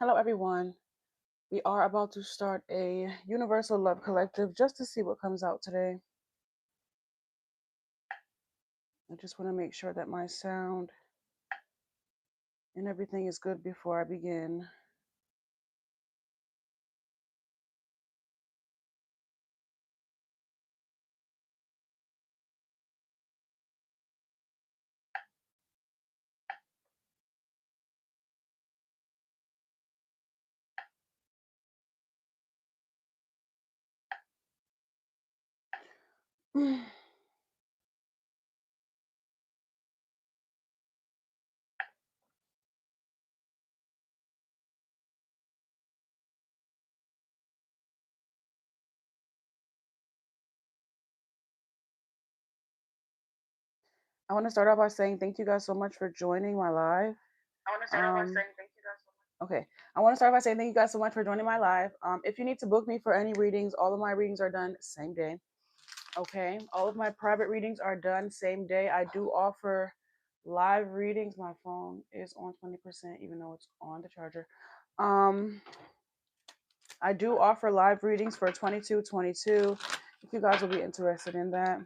Hello, everyone. We are about to start a Universal Love Collective just to see what comes out today. I just want to make sure that my sound and everything is good before I begin. I want to start off by saying thank you guys so much for joining my live. Um, okay, I want to start by saying thank you guys so much for joining my live. If you need to book me for any readings, all of my readings are done same day. Okay, all of my private readings are done same day. I do offer live readings. My phone is on 20%, even though it's on the charger. Um, I do offer live readings for 2222 if you guys will be interested in that.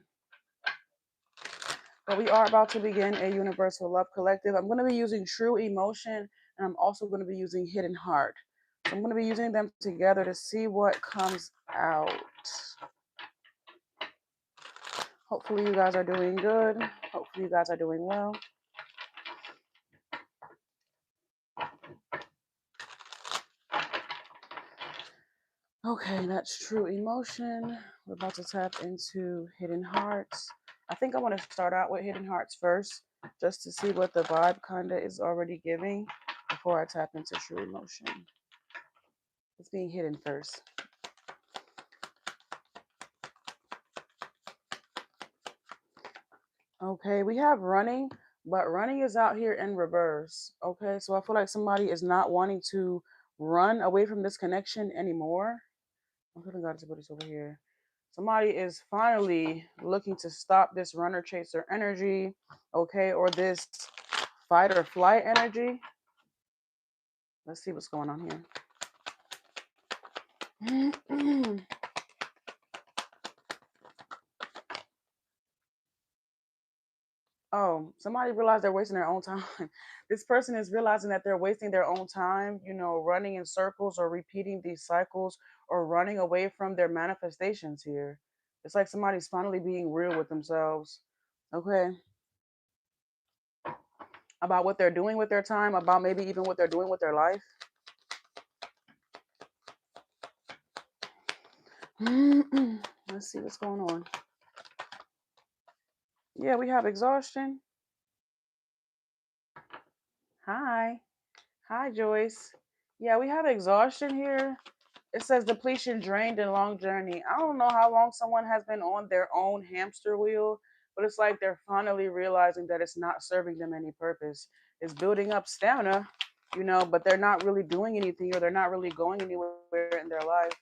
But we are about to begin a Universal Love Collective. I'm going to be using True Emotion, and I'm also going to be using Hidden Heart. So I'm going to be using them together to see what comes out. Hopefully you guys are doing good. Hopefully you guys are doing well. Okay, that's True Emotion. We're about to tap into Hidden Hearts. I think I want to start out with Hidden Hearts first, just to see what the vibe kind of is already giving before I tap into True Emotion. It's being hidden first. Okay, we have running, but running is out here in reverse. Okay, so I feel like somebody is not wanting to run away from this connection anymore. I'm feeling God's abilities over here. Somebody is finally looking to stop this runner chaser energy, okay, or this fight or flight energy. Let's see what's going on here. Oh, somebody realized they're wasting their own time. This person is realizing that they're wasting their own time, running in circles or repeating these cycles or running away from their manifestations here. It's like somebody's finally being real with themselves. Okay. About what they're doing with their time, about maybe even what they're doing with their life. Let's see what's going on. Yeah, we have exhaustion. Hi. Hi, Joyce. Yeah, we have exhaustion here. It says depletion, drained, and long journey. I don't know how long someone has been on their own hamster wheel, but it's like they're finally realizing that it's not serving them any purpose. It's building up stamina, but they're not really doing anything or they're not really going anywhere in their life.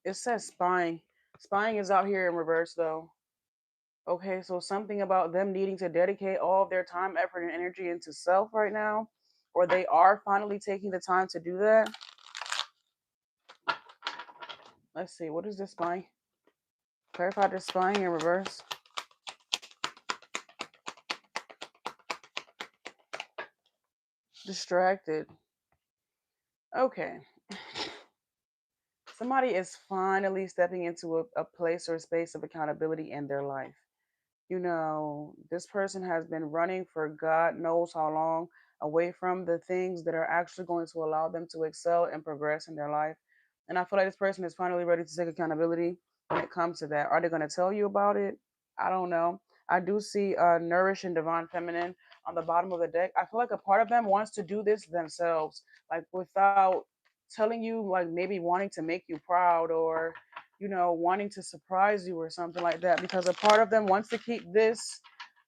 It says spying. Spying is out here in reverse, though. Okay, so something about them needing to dedicate all of their time, effort, and energy into self right now, or they are finally taking the time to do that. Let's see, what is this spying? Clarify the spying in reverse. Distracted. Okay. Somebody is finally stepping into a place or space of accountability in their life. This person has been running for God knows how long away from the things that are actually going to allow them to excel and progress in their life. And I feel like this person is finally ready to take accountability when it comes to that. Are they going to tell you about it? I don't know. I do see Nourish and Divine Feminine on the bottom of the deck. I feel like a part of them wants to do this themselves, like without telling you, like maybe wanting to make you proud or wanting to surprise you or something like that, because a part of them wants to keep this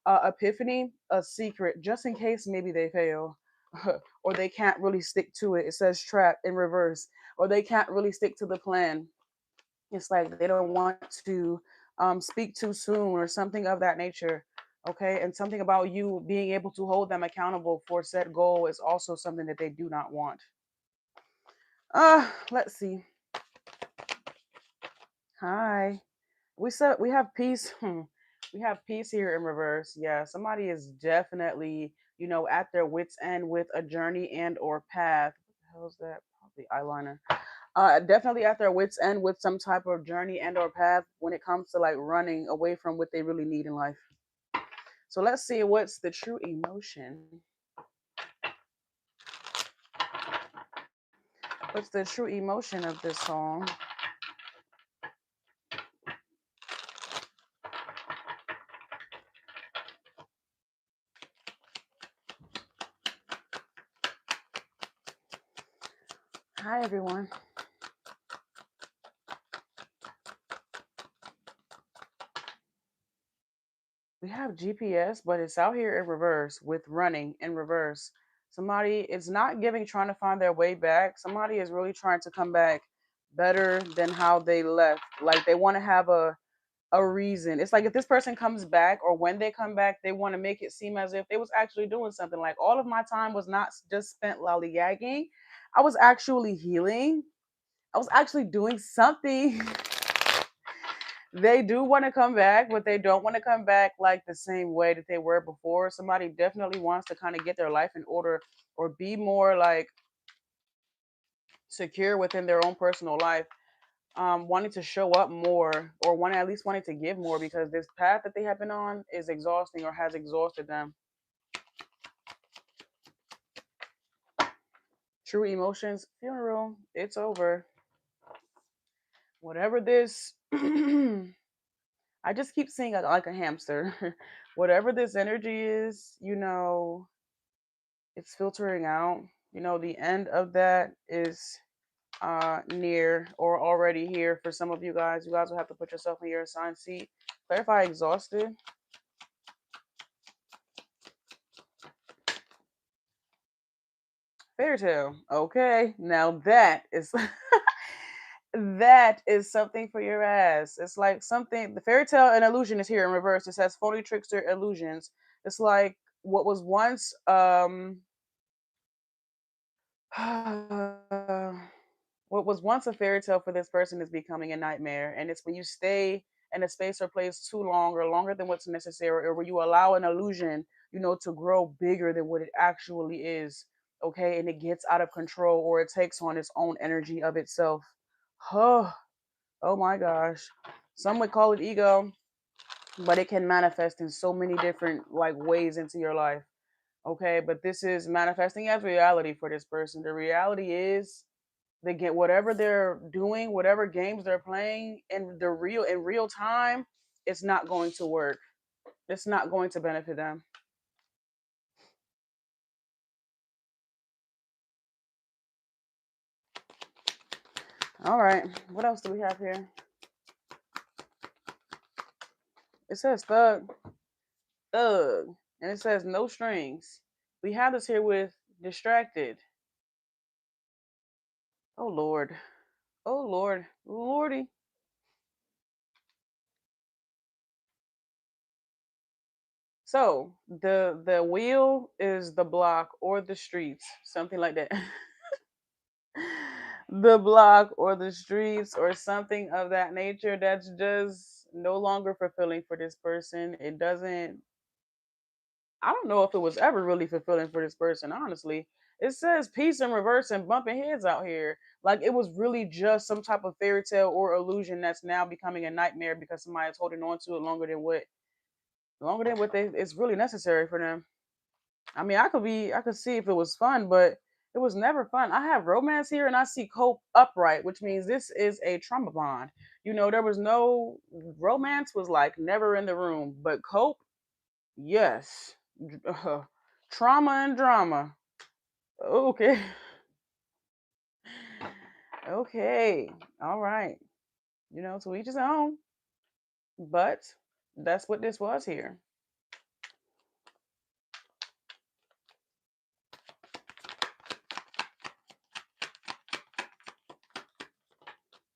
epiphany a secret just in case maybe they fail or they can't really stick to it. It says trap in reverse, or they can't really stick to the plan. It's like they don't want to speak too soon or something of that nature. Okay. And something about you being able to hold them accountable for said goal is also something that they do not want. Let's see. Hi. We said we have peace. We have peace here in reverse. Yeah, somebody is definitely, at their wits end with a journey and or path. What the hell is that? Probably eyeliner. Definitely at their wits end with some type of journey and or path when it comes to like running away from what they really need in life. So let's see what's the true emotion. What's the true emotion of this song? Hi everyone. We have GPS, but it's out here in reverse with running in reverse. Somebody is not giving, trying to find their way back. Somebody is really trying to come back better than how they left. Like they want to have a reason. It's like if this person comes back or when they come back, they want to make it seem as if they was actually doing something. Like all of my time was not just spent lollygagging. I was actually healing. I was actually doing something. They do want to come back, but they don't want to come back like the same way that they were before. Somebody definitely wants to kind of get their life in order or be more like secure within their own personal life, wanting to show up more or one at least wanting to give more because this path that they have been on is exhausting or has exhausted them. True emotions, funeral, it's over. Whatever this I just keep seeing like a hamster. Whatever this energy is, it's filtering out. The end of that is near or already here for some of you guys. You guys will have to put yourself in your assigned seat. Clarify exhausted. Fairy tale. Okay, now that is that is something for your ass. It's like something. The fairy tale and illusion is here in reverse. It says phony trickster illusions. It's like what was once what was once a fairy tale for this person is becoming a nightmare. And it's when you stay in a space or place too long or longer than what's necessary, or where you allow an illusion, to grow bigger than what it actually is. Okay. And it gets out of control or it takes on its own energy of itself. Oh, oh my gosh. Some would call it ego, but it can manifest in so many different like ways into your life. Okay. But this is manifesting as reality for this person. The reality is they get whatever they're doing, whatever games they're playing in real time, it's not going to work. It's not going to benefit them. All right. What else do we have here? It says thug, and it says no strings. We have this here with distracted. Oh Lord. Oh Lord. Lordy. So the wheel is the block or the streets, something like that. The block or the streets or something of that nature that's just no longer fulfilling for this person. It doesn't, I don't know if it was ever really fulfilling for this person, honestly. It says peace in reverse and bumping heads out here. Like it was really just some type of fairy tale or illusion that's now becoming a nightmare because somebody's holding on to it longer than what it's really necessary for them. I mean, I could see if it was fun, but it was never fun. I have romance here and I see cope upright, which means this is a trauma bond. There was no romance was like never in the room, but cope, yes. Trauma and drama. Okay. Okay. All right. To each his own. But that's what this was here.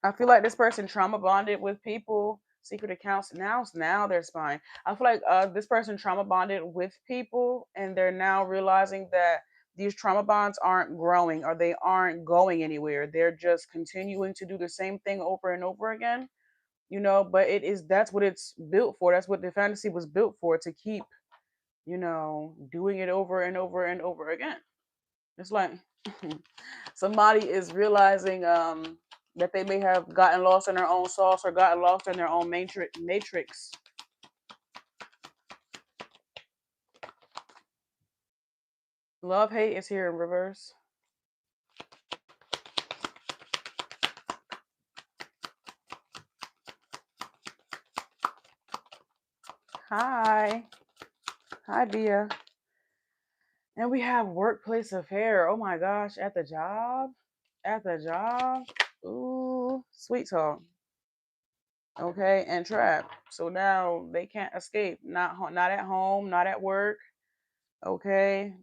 I feel like this person trauma bonded with people secret accounts. Now they're spying. I feel like this person trauma bonded with people, and they're now realizing that these trauma bonds aren't growing or they aren't going anywhere. They're just continuing to do the same thing over and over again. But that's what it's built for. That's what the fantasy was built for, to keep, doing it over and over and over again. It's like somebody is realizing that they may have gotten lost in their own sauce or gotten lost in their own matrix. Love hate is here in reverse. Hi. Hi, Dia. And we have workplace affair. Oh my gosh, at the job. At the job. Ooh, sweet talk. Okay, and trap. So now they can't escape. Not at home, not at work. Okay.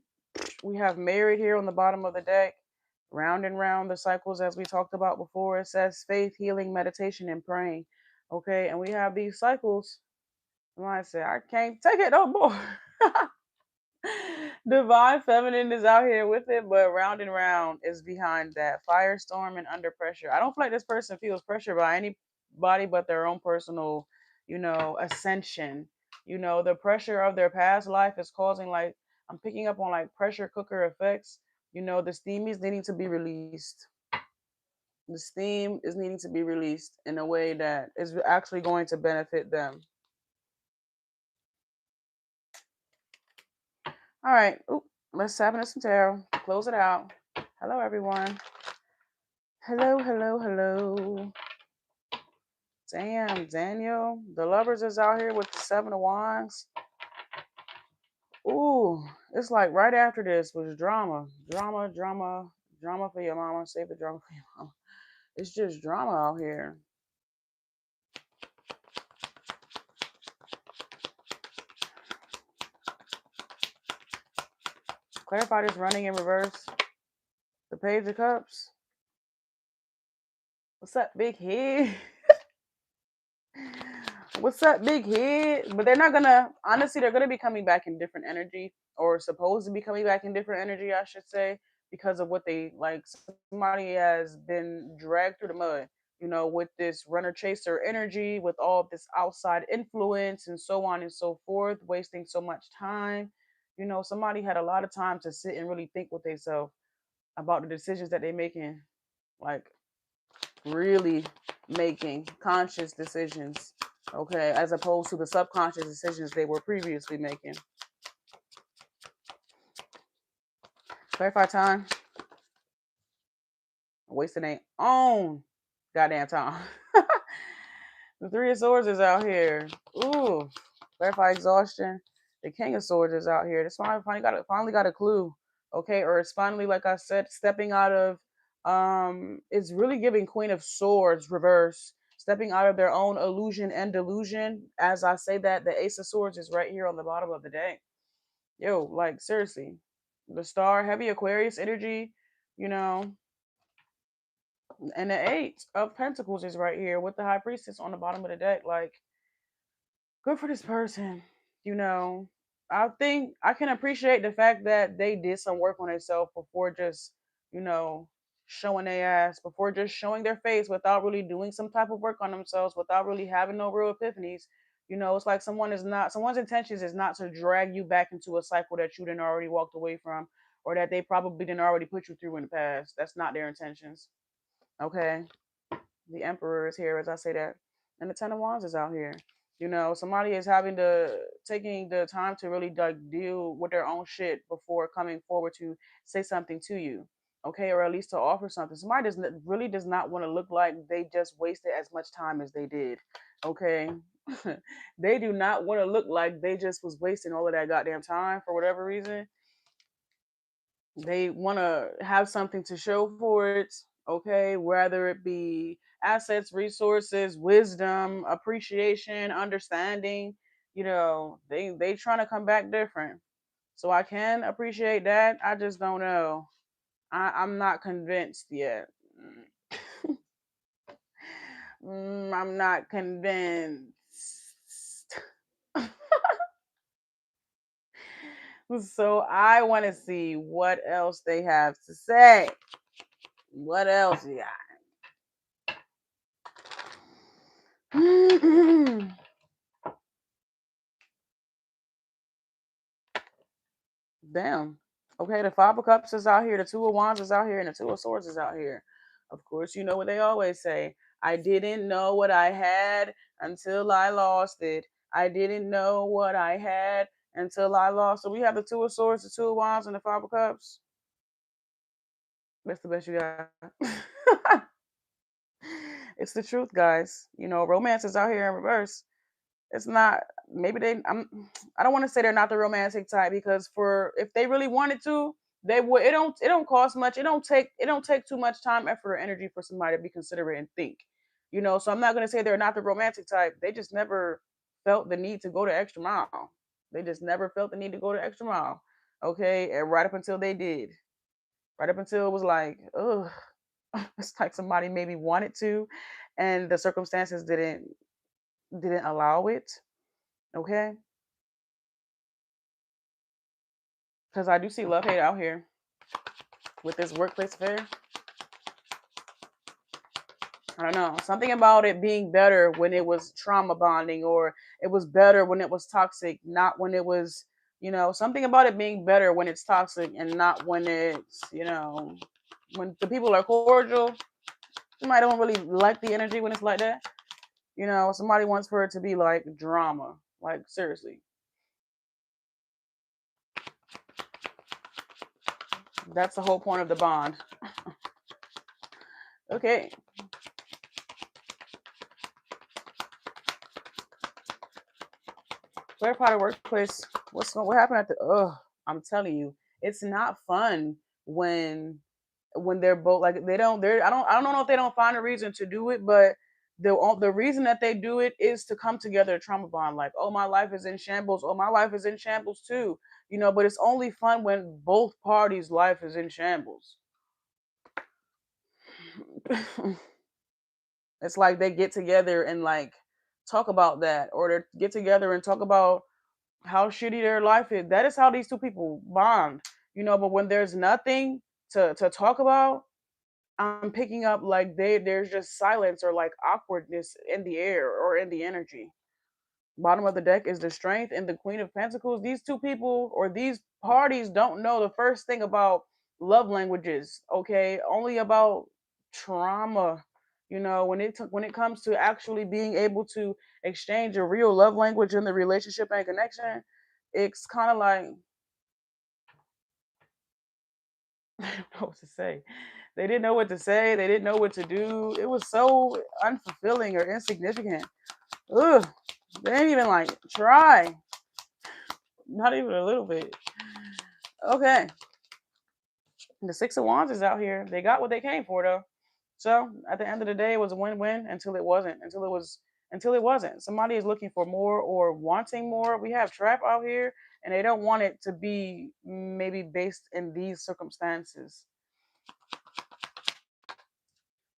We have married here on the bottom of the deck. Round and round the cycles as we talked about before. It says faith, healing, meditation, and praying. Okay, and we have these cycles. And I say, I can't take it no more. Divine feminine is out here with it, but round and round is behind that. Firestorm and under pressure. I don't feel like this person feels pressure by anybody but their own personal, ascension. The pressure of their past life is causing, like, I'm picking up on like pressure cooker effects. The steam is needing to be released. The steam is needing to be released in a way that is actually going to benefit them. All right. Oop, let's tap into some tarot. Close it out. Hello, everyone. Hello, hello, hello. Damn, Daniel. The lovers is out here with the 7 of Wands. Ooh, it's like right after this was drama. Drama, drama, drama for your mama. Save the drama for your mama. It's just drama out here. Clarify this running in reverse. The Page of Cups. What's up, big head? What's up, big head? But they're not gonna, honestly, they're gonna be coming back in different energy, or supposed to be coming back in different energy, I should say, because of what they like. Somebody has been dragged through the mud, with this runner chaser energy, with all this outside influence and so on and so forth, wasting so much time. Somebody had a lot of time to sit and really think with themselves about the decisions that they're making, like really making conscious decisions, okay, as opposed to the subconscious decisions they were previously making. Clarify time. Wasting their own goddamn time. The Three of Swords is out here. Ooh. Clarify exhaustion. The King of Swords is out here. This one finally got a clue. Okay, or it's finally, like I said, stepping out of it's really giving Queen of Swords reverse. Stepping out of their own illusion and delusion. As I say that, the Ace of Swords is right here on the bottom of the deck. Yo, like seriously. The star, heavy Aquarius energy, you know, and the Eight of Pentacles is right here with the High Priestess on the bottom of the deck. Like, good for this person. I think I can appreciate the fact that they did some work on themselves before just, you know, showing their ass, before just showing their face without really doing some type of work on themselves, without really having no real epiphanies. It's like someone's intentions is not to drag you back into a cycle that you didn't already walked away from, or that they probably didn't already put you through in the past. That's not their intentions. Okay. The Emperor is here as I say that. And the Ten of Wands is out here. Somebody is taking the time to really like deal with their own shit before coming forward to say something to you. Okay, or at least to offer something. Somebody really does not want to look like they just wasted as much time as they did. Okay. They do not want to look like they just was wasting all of that goddamn time for whatever reason. They want to have something to show for it, okay, whether it be assets, resources, wisdom, appreciation, understanding. They trying to come back different. So I can appreciate that. I just don't know. I'm not convinced yet. I'm not convinced. So I want to see what else they have to say. What else you got? Damn. Okay, the Five of Cups is out here, the Two of Wands is out here, and the Two of Swords is out here. Of course, you know what they always say. I didn't know what I had until I lost it. I didn't know what I had until I lost it. We have the Two of Swords, the Two of Wands, and the Five of Cups. That's the best you got. It's the truth, guys. You know, romance is out here in reverse. It's not. Maybe I don't want to say they're not the romantic type, because for if they really wanted to, they would. It don't cost much. It don't take too much time, effort, or energy for somebody to be considerate and think. You know, so I'm not gonna say they're not the romantic type. They just never felt the need to go the extra mile. They just never felt the need to go the extra mile. Okay, and right up until they did. Right up until it was like, ugh, it's like somebody maybe wanted to, and the circumstances didn't allow it. Okay, because I do see love hate out here with this workplace affair. I don't know. Something about it being better when it was trauma bonding, or it was better when it was toxic, not when it was, something about it being better when it's toxic and not when it's, when the people are cordial. Somebody don't really like the energy when it's like that. Somebody wants for it to be like drama. Like, seriously. That's the whole point of the bond. Okay. Clarify the workplace. What happened at the? Ugh, I'm telling you, it's not fun when they're both like they don't. They're I don't know if they don't find a reason to do it, but the reason that they do it is to come together, trauma bond. Like, oh, my life is in shambles. Oh, my life is in shambles too. But it's only fun when both parties' life is in shambles. It's like they get together and like talk about that, or they get together and talk about how shitty their life is. That is how these two people bond. But when there's nothing to talk about, I'm picking up like there's just silence or like awkwardness in the air or in the energy. Bottom of the deck is the Strength and the Queen of Pentacles. These two people or these parties don't know the first thing about love languages, okay? Only about trauma. When it comes to actually being able to exchange a real love language in the relationship and connection, it's kind of like I don't know what to say. They didn't know what to say. They didn't know what to do. It was so unfulfilling or insignificant. Ugh. They didn't even like try. Not even a little bit. Okay. The Six of Wands is out here. They got what they came for though. So at the end of the day, it was a win-win until it wasn't. Until it wasn't. Somebody is looking for more or wanting more. We have trap out here, and they don't want it to be maybe based in these circumstances.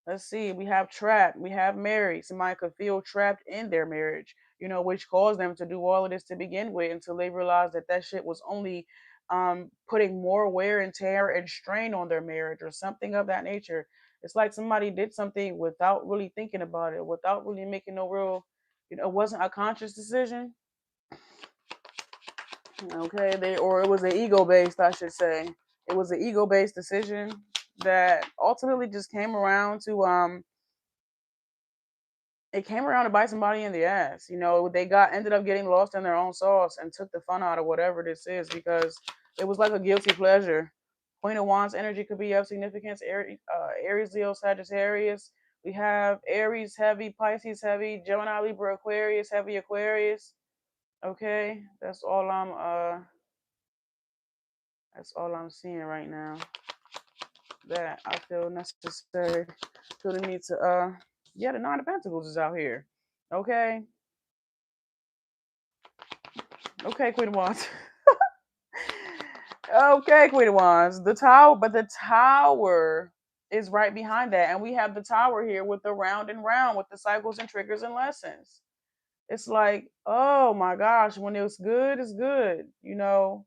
Let's see. We have trapped. We have married. Somebody could feel trapped in their marriage, which caused them to do all of this to begin with until they realized that shit was only putting more wear and tear and strain on their marriage or something of that nature. It's like somebody did something without really thinking about it, without really making no real, it wasn't a conscious decision. Okay, or it was an ego based, I should say. It was an ego based decision that ultimately just came around to bite somebody in the ass. They ended up getting lost in their own sauce and took the fun out of whatever this is because it was like a guilty pleasure. Queen of Wands energy could be of significance. Aries, Leo, Sagittarius. We have Aries heavy, Pisces heavy, Gemini, Libra, Aquarius heavy, Aquarius. Okay, that's all I'm seeing right now. That I feel necessary. Feel the need to yeah, the Nine of Pentacles is out here. Okay. Okay, Queen of Wands. Okay, Queen of Wands. The Tower. is right behind that. And we have the tower here with the round and round with the cycles and triggers and lessons. It's like, oh my gosh, when it's good, it's good. You know,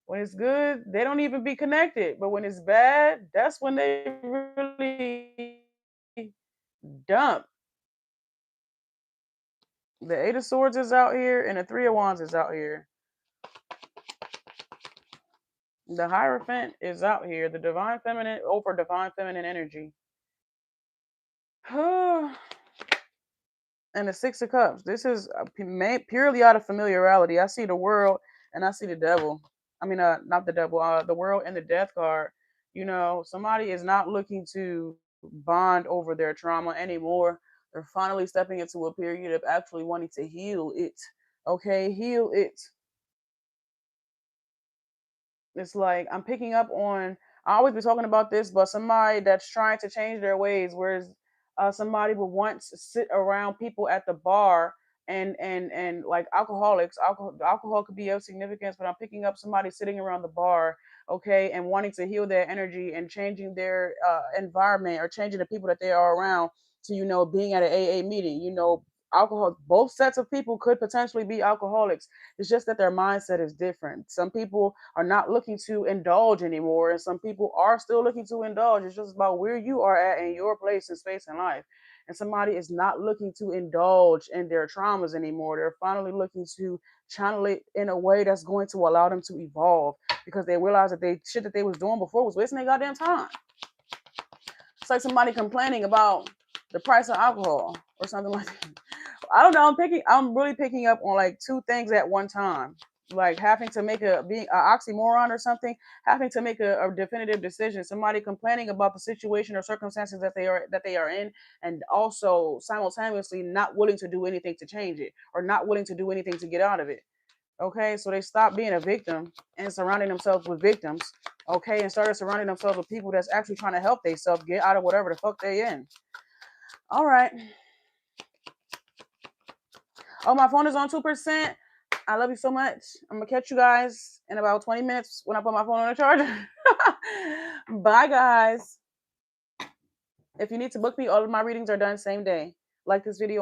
when it's good, they don't even be connected. But when it's bad, that's when they really dump. The Eight of Swords is out here and the Three of Wands is out here. The Hierophant is out here. The Divine Feminine over Divine Feminine energy. And the Six of Cups. This is purely out of familiarity. I see the world and I see the devil. I mean, not the devil, the world and the death card. You know, somebody is not looking to bond over their trauma anymore. They're finally stepping into a period of actually wanting to heal it. Okay, heal it. It's like I'm picking up on. I always be talking about this, but somebody that's trying to change their ways, whereas somebody would once sit around people at the bar and like alcoholics. Alcohol could be of significance, but I'm picking up somebody sitting around the bar, okay, and wanting to heal their energy and changing their environment or changing the people that they are around to being at an AA meeting. Alcohol. Both sets of people could potentially be alcoholics. It's just that their mindset is different. Some people are not looking to indulge anymore, and some people are still looking to indulge. It's just about where you are at in your place and space in life. And somebody is not looking to indulge in their traumas anymore. They're finally looking to channel it in a way that's going to allow them to evolve because they realize that they shit that they was doing before was wasting their goddamn time. It's like somebody complaining about the price of alcohol or something like that. I don't know. I'm really picking up on like two things at one time. Like having to make being an oxymoron or something, having to make a definitive decision. Somebody complaining about the situation or circumstances that they are in, and also simultaneously not willing to do anything to change it or not willing to do anything to get out of it. Okay, so they stopped being a victim and surrounding themselves with victims. Okay, and started surrounding themselves with people that's actually trying to help themselves get out of whatever the fuck they in. All right. Oh, my phone is on 2%. I love you so much. I'm gonna catch you guys in about 20 minutes when I put my phone on the charger. Bye, guys. If you need to book me, all of my readings are done same day. Like this video on